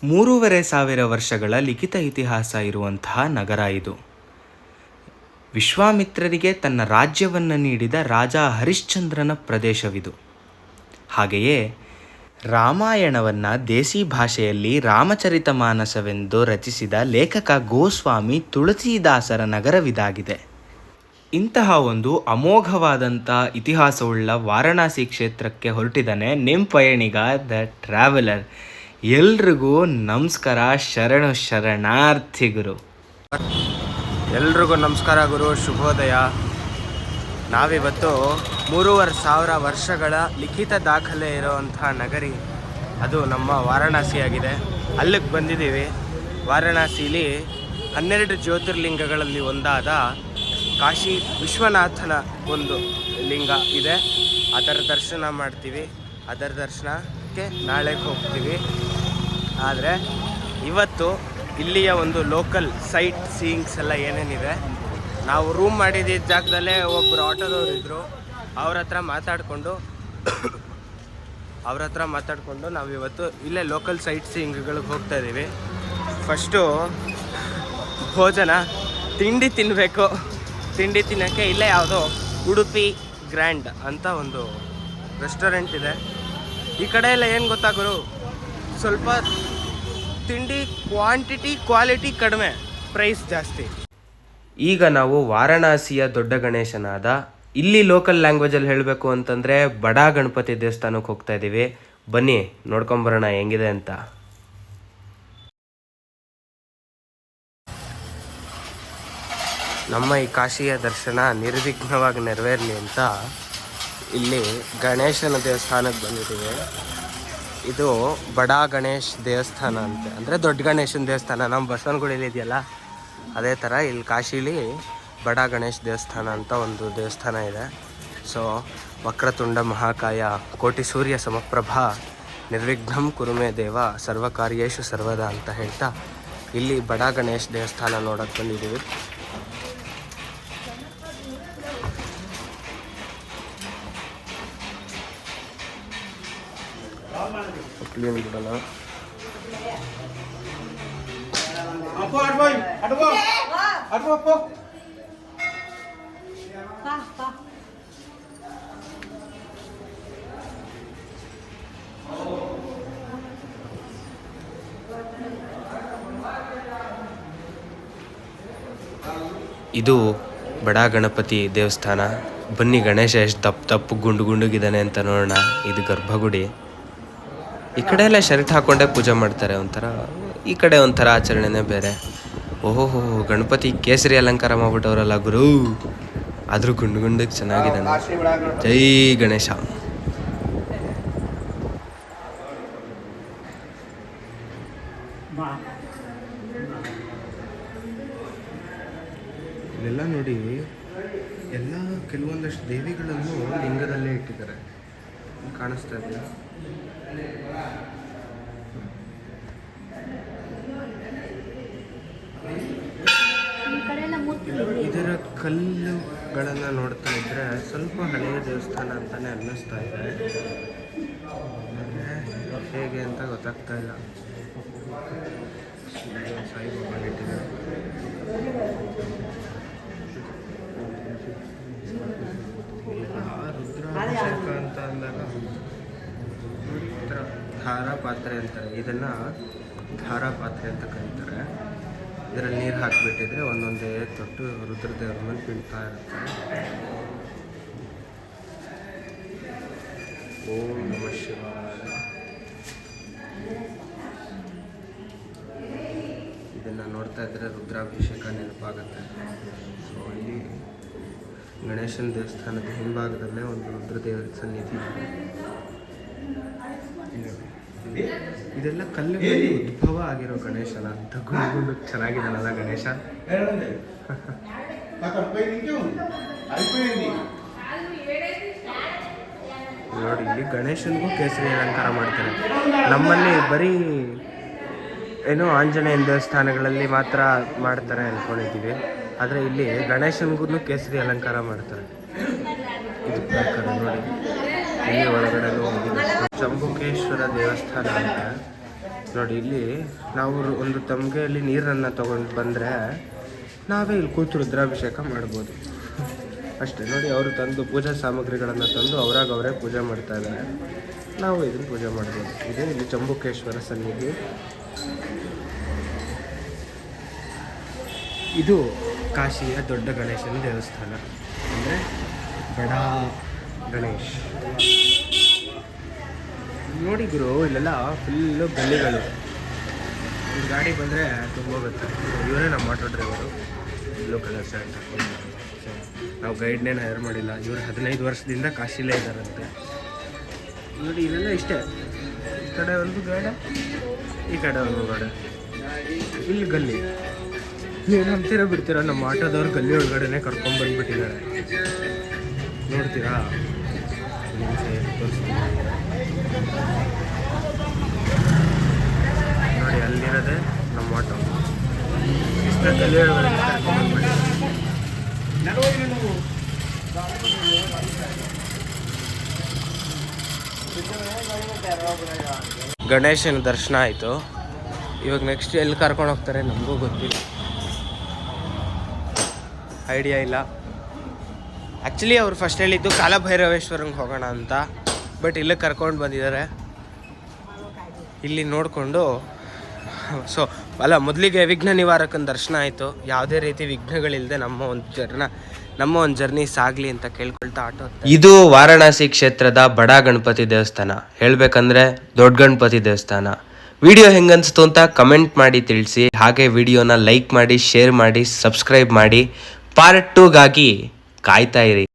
5,500 ವರ್ಷಗಳ ಲಿಖಿತ ಇತಿಹಾಸ ಇರುವಂತಹ ನಗರ ಇದು. ವಿಶ್ವಾಮಿತ್ರರಿಗೆ ತನ್ನ ರಾಜ್ಯವನ್ನು ನೀಡಿದ ರಾಜ ಹರಿಶ್ಚಂದ್ರನ ಪ್ರದೇಶವಿದು. ಹಾಗೆಯೇ ರಾಮಾಯಣವನ್ನು ದೇಸಿ ಭಾಷೆಯಲ್ಲಿ ರಾಮಚರಿತಮಾನಸವೆಂದು ರಚಿಸಿದ ಲೇಖಕ ಗೋಸ್ವಾಮಿ ತುಳಸೀದಾಸರ ನಗರವಿದಾಗಿದೆ. ಇಂತಹ ಒಂದು ಅಮೋಘವಾದಂಥ ಇತಿಹಾಸವುಳ್ಳ ವಾರಣಾಸಿ ಕ್ಷೇತ್ರಕ್ಕೆ ಹೊರಟಿದ್ದಾನೆ ನಿಮ್ಮ ಪಯಣಿಗ ದ ಟ್ರಾವೆಲರ್. ಎಲ್ರಿಗೂ ನಮಸ್ಕಾರ, ಶರಣಾರ್ಥಿ ಗುರು. ಎಲ್ರಿಗೂ ನಮಸ್ಕಾರ ಗುರು, ಶುಭೋದಯ. ನಾವಿವತ್ತು 3,500 ವರ್ಷಗಳ ಲಿಖಿತ ದಾಖಲೆ ಇರುವಂತಹ ನಗರಿ, ಅದು ನಮ್ಮ ವಾರಣಾಸಿಯಾಗಿದೆ. ಅಲ್ಲಿಗೆ ಬಂದಿದ್ದೀವಿ. ವಾರಣಾಸಿಲಿ 12 ಜ್ಯೋತಿರ್ಲಿಂಗಗಳಲ್ಲಿ ಒಂದಾದ ಕಾಶಿ ವಿಶ್ವನಾಥನ ಒಂದು ಲಿಂಗ ಇದೆ. ಅದರ ದರ್ಶನ ಮಾಡ್ತೀವಿ. ಅದರ ದರ್ಶನಕ್ಕೆ ನಾಳೆಗೆ ಹೋಗ್ತೀವಿ. ಆದರೆ ಇವತ್ತು ಇಲ್ಲಿಯ ಒಂದು ಲೋಕಲ್ ಸೈಟ್ ಸೀಯಿಂಗ್ಸ್ ಎಲ್ಲ ಏನೇನಿದೆ, ನಾವು ರೂಮ್ ಮಾಡಿದ್ದ ಜಾಗದಲ್ಲೇ ಒಬ್ಬರು ಆಟೋದವ್ರು ಇದ್ದರು. ಅವ್ರ ಹತ್ರ ಮಾತಾಡಿಕೊಂಡು ನಾವಿವತ್ತು ಇಲ್ಲೇ ಲೋಕಲ್ ಸೈಟ್ ಸೀಯಿಂಗ್ಗಳಿಗೆ ಹೋಗ್ತಾ ಇದ್ದೀವಿ. ಫಸ್ಟು ಭೋಜನ, ತಿಂಡಿ ತಿನ್ನಬೇಕು. ತಿಂಡಿ ತಿನ್ನೋಕ್ಕೆ ಇಲ್ಲೇ ಯಾವುದೋ ಉಡುಪಿ ಗ್ರ್ಯಾಂಡ್ ಅಂತ ಒಂದು ರೆಸ್ಟೋರೆಂಟ್ ಇದೆ. ಈ ಕಡೆ ಎಲ್ಲ ಏನು ಗೊತ್ತಾ ಗುರು, ಸ್ವಲ್ಪ ತಿಂಡಿ ಕ್ವಾಲಿಟಿ ಕಡಿಮೆ, ಪ್ರೈಸ್ ಜಾಸ್ತಿ. ಈಗ ನಾವು ವಾರಣಾಸಿಯ ದೊಡ್ಡ ಗಣೇಶನಾದ, ಇಲ್ಲಿ ಲೋಕಲ್ ಲ್ಯಾಂಗ್ವೇಜಲ್ಲಿ ಹೇಳಬೇಕು ಅಂತಂದರೆ ಬಡಾ ಗಣಪತಿ ದೇವಸ್ಥಾನಕ್ಕೆ ಹೋಗ್ತಾ ಇದ್ದೀವಿ. ಬನ್ನಿ ನೋಡ್ಕೊಂಬರೋಣ ಹೆಂಗಿದೆ ಅಂತ. ನಮ್ಮ ಈ ಕಾಶಿಯ ದರ್ಶನ ನಿರ್ವಿಘ್ನವಾಗಿ ನೆರವೇರಲಿ ಅಂತ ಇಲ್ಲಿ ಗಣೇಶನ ದೇವಸ್ಥಾನಕ್ಕೆ ಬಂದಿದ್ದೀವಿ. ಇದು ಬಡಾ ಗಣೇಶ್ ದೇವಸ್ಥಾನ ಅಂತೆ, ಅಂದರೆ ದೊಡ್ಡ ಗಣೇಶನ ದೇವಸ್ಥಾನ. ನಮ್ಮ ಬಸವನಗುಡಿಯಲ್ಲಿ ಇದೆಯಲ್ಲ, ಅದೇ ಥರ ಇಲ್ಲಿ ಕಾಶಿಲಿ ಬಡಾ ಗಣೇಶ್ ದೇವಸ್ಥಾನ ಅಂತ ಒಂದು ದೇವಸ್ಥಾನ ಇದೆ. ಸೊ ವಕ್ರತುಂಡ ಮಹಾಕಾಯ ಕೋಟಿ ಸೂರ್ಯ ಸಮಪ್ರಭಾ ನಿರ್ವಿಘ್ನಂ ಕುರುಮೇ ದೇವ ಸರ್ವಕಾರ್ಯೇಷು ಸರ್ವದ ಅಂತ ಹೇಳ್ತಾ ಇಲ್ಲಿ ಬಡಾ ಗಣೇಶ್ ದೇವಸ್ಥಾನ ನೋಡೋಕ್ಕೆ ಬಂದಿದ್ದೀವಿ. ಬಿಡೋಣ. ಇದು ಬಡಾ ಗಣಪತಿ ದೇವಸ್ಥಾನ. ಬನ್ನಿ ಗಣೇಶ ಎಷ್ಟು ದಪ್ಪು ಗುಂಡುಗಿದ್ದಾನೆ ಅಂತ ನೋಡೋಣ. ಇದು ಗರ್ಭಗುಡಿ. ಈ ಕಡೆ ಎಲ್ಲ ಶರ್ಟ್ ಹಾಕ್ಕೊಂಡೇ ಪೂಜೆ ಮಾಡ್ತಾರೆ, ಒಂಥರ. ಈ ಕಡೆ ಒಂಥರ ಆಚರಣೆನೇ ಬೇರೆ. ಓಹೋ, ಗಣಪತಿ ಕೇಸರಿ ಅಲಂಕಾರ ಮಾಡ್ಬಿಟ್ಟವ್ರಲ್ಲ ಗುರು. ಆದರೂ ಗುಂಡಿಗೆ ಚೆನ್ನಾಗಿದ್ದಾನೆ. ಜೈ ಗಣೇಶ. ಇಲ್ಲೆಲ್ಲ ನೋಡಿ, ಎಲ್ಲ ಕೆಲವೊಂದಷ್ಟು ದೇವಿಗಳನ್ನು ಲಿಂಗದಲ್ಲೇ ಇಟ್ಟಿದ್ದಾರೆ. ಕಾಣಿಸ್ತಾ ಇದೆಯಾ? ಇದರ ಕಲ್ಲುಗಳನ್ನು ನೋಡ್ತಾ ಇದ್ರೆ ಸ್ವಲ್ಪ ಹಳೆಯ ದೇವಸ್ಥಾನ ಅಂತಾನೆ ಅನ್ನಿಸ್ತಾ ಇದೆ. ಹೇಗೆ ಅಂತ ಗೊತ್ತಾಗ್ತಾ ಇಲ್ಲ. ಸಾಯಿಬಾಬಾ ಇಟ್ಟಿದ್ದಾರೆ. ರುದ್ರಾಭಿಷೇಕ ಅಂತ ಅಂದಾಗ ಧಾರಾ ಪಾತ್ರೆ ಅಂತಾರೆ. ಇದನ್ನು ಧಾರಾ ಪಾತ್ರೆ ಅಂತ ಕರೀತಾರೆ. ಇದರಲ್ಲಿ ನೀರು ಹಾಕಿಬಿಟ್ಟಿದ್ರೆ ಒಂದೊಂದೇ ತೊಟ್ಟು ರುದ್ರದೇವ್ರ ಮೇಲೆ ಬೀಳ್ತಾ ಇರುತ್ತೆ. ಓಂ ನಮಃ ಶಿವಾಯ. ಇದನ್ನು ನೋಡ್ತಾ ಇದ್ದರೆ ರುದ್ರಾಭಿಷೇಕ ನೆನಪಾಗುತ್ತೆ. ಸೊ ಇಲ್ಲಿ ಗಣೇಶನ ದೇವಸ್ಥಾನದ ಹಿಂಭಾಗದಲ್ಲೇ ಒಂದು ರುದ್ರದೇವರ ಸನ್ನಿಧಿ ಇದೆ. ಇದೆಲ್ಲ ಕಲ್ಲುಗಳಲ್ಲಿ ಉದ್ಭವ ಆಗಿರೋ ಗಣೇಶನ ಅಂತ ಗುಂಡು ಚೆನ್ನಾಗಿದ್ದಾನಲ್ಲ ಗಣೇಶ. ನೋಡಿ, ಇಲ್ಲಿ ಗಣೇಶನಿಗೂ ಕೇಸರಿ ಅಲಂಕಾರ ಮಾಡ್ತಾರೆ. ನಮ್ಮಲ್ಲಿ ಬರೀ ಏನೋ ಆಂಜನೇಯನ ದೇವಸ್ಥಾನಗಳಲ್ಲಿ ಮಾತ್ರ ಮಾಡ್ತಾರೆ ಅಂದ್ಕೊಂಡಿದ್ದೀವಿ. ಆದರೆ ಇಲ್ಲಿ ಗಣೇಶನಿಗೂ ಕೇಸರಿ ಅಲಂಕಾರ ಮಾಡ್ತಾರೆ. ಇದು ಪ್ರಕಾರ ನೋಡಿ, ಇಲ್ಲಿ ಒಳಗಡೆ ಹೋಗಿದೆ. ಶಂಭುಕೇಶ್ವರ ದೇವಸ್ಥಾನ ಅಂತ. ನೋಡಿ ಇಲ್ಲಿ ನಾವು ಒಂದು ತಮ್ಗೆಯಲ್ಲಿ ನೀರನ್ನು ತಗೊಂಡು ಬಂದರೆ ನಾವೇ ಇಲ್ಲಿ ಕೂತು ರುದ್ರಾಭಿಷೇಕ ಮಾಡ್ಬೋದು ಅಷ್ಟೇ. ನೋಡಿ ಅವರು ತಂದು ಪೂಜಾ ಸಾಮಗ್ರಿಗಳನ್ನು ತಂದು ಅವರೇ ಪೂಜೆ ಮಾಡ್ತಾ ಇದ್ದಾರೆ. ನಾವು ಇದನ್ನು ಪೂಜೆ ಮಾಡ್ಬೋದು. ಇದೇ ಇಲ್ಲಿ ಚಂಬುಕೇಶ್ವರ ಸನ್ನಿಧಿ. ಇದು ಕಾಶಿಯ ದೊಡ್ಡ ಗಣೇಶನ ದೇವಸ್ಥಾನ, ಅಂದರೆ ಬಡಾ ಗಣೇಶ್. ನೋಡಿ ಗುರು, ಇಲ್ಲೆಲ್ಲ ಫುಲ್ಲು ಗಲ್ಲಿಗಳು. ಒಂದು ಗಾಡಿ ಬಂದರೆ ತುಂಬ ಹೋಗುತ್ತೆ. ಇವರೇ ನಮ್ಮ auto driver, blue colour shirt ಹಾಕೊಂಡು. ನಾವು ಗೈಡ್ನೇನು ಹೈರ್ ಮಾಡಿಲ್ಲ. ಇವರು 15 ವರ್ಷದಿಂದ ಕಾಶಿಲೇ ಇದ್ದಾರಂತೆ. ನೋಡಿ ಇಲ್ಲೆಲ್ಲ ಇಷ್ಟೇ, ಈ ಕಡೆ ಒಂದು ಗಾಡೆ, ಈ ಕಡೆ ಒಂದು ಗಾಡೆ, ಇಲ್ಲಿ ಗಲ್ಲಿ. ನೀವು ನಂಬ್ತೀರಾ ಬಿಡ್ತೀರಾ, ನಮ್ಮ ಆಟೋದವ್ರು ಗಲ್ಲಿ ಒಳಗಡೆನೆ ಕರ್ಕೊಂಡ್ಬಂದ್ಬಿಟ್ಟಿದ್ದಾರೆ. ನೋಡ್ತೀರಾ, ತೋರಿಸ್ತೀನಿ ನೋಡಿ, ಅಲ್ಲಿರೋದೆ ನಮ್ಮ ಆಟೋ. ಇಷ್ಟ ಗಲ್ಲಿ ಒಳಗಡೆ ಕರ್ಕೊಂಡ್ಬಂದ್ಬಿಟ್ಟಿದ್ದಾರೆ. ಗಣೇಶನ ದರ್ಶನ ಆಯಿತು. ಇವಾಗ ನೆಕ್ಸ್ಟ್ ಎಲ್ಲಿ ಕರ್ಕೊಂಡು ಹೋಗ್ತಾರೆ ನಮಗೂ ಗೊತ್ತಿಲ್ಲ, ಐಡಿಯಾ ಇಲ್ಲ. ಆ್ಯಕ್ಚುಲಿ ಅವ್ರು ಫಸ್ಟ್ ಹೇಳಿದ್ದು ಕಾಲಭೈರವೇಶ್ವರಂಗೆ ಹೋಗೋಣ ಅಂತ, ಬಟ್ ಇಲ್ಲಿಗೆ ಕರ್ಕೊಂಡು ಬಂದಿದ್ದಾರೆ. ಇಲ್ಲಿ ನೋಡಿಕೊಂಡು ಮೊದಲಿಗೆ ವಿಘ್ನ ನಿವಾರಕನ ದರ್ಶನ ಆಯಿತು. ಯಾವುದೇ ರೀತಿ ವಿಘ್ನಗಳಿಲ್ಲದೆ ನಮ್ಮ ಒಂದು ಜರ್ನಿ ಸಾಗಲಿ ಅಂತ ಕೇಳ್ಕೊಳ್ತಾ ಆಟೋ. ಇದು ವಾರಣಾಸಿ ಕ್ಷೇತ್ರದ ಬಡ ಗಣಪತಿ ದೇವಸ್ಥಾನ. ಹೇಳ್ಬೇಕಂದ್ರೆ ದೊಡ್ಡ ಗಣಪತಿ ದೇವಸ್ಥಾನ. ವಿಡಿಯೋ ಹೆಂಗನ್ಸ್ತು ಅಂತ ಕಮೆಂಟ್ ಮಾಡಿ ತಿಳಿಸಿ. ಹಾಗೆ ವಿಡಿಯೋನ ಲೈಕ್ ಮಾಡಿ, ಶೇರ್ ಮಾಡಿ, ಸಬ್ಸ್ಕ್ರೈಬ್ ಮಾಡಿ. ಪಾರ್ಟ್ 2ಗಾಗಿ ಕಾಯ್ತಾ ಇರಿ.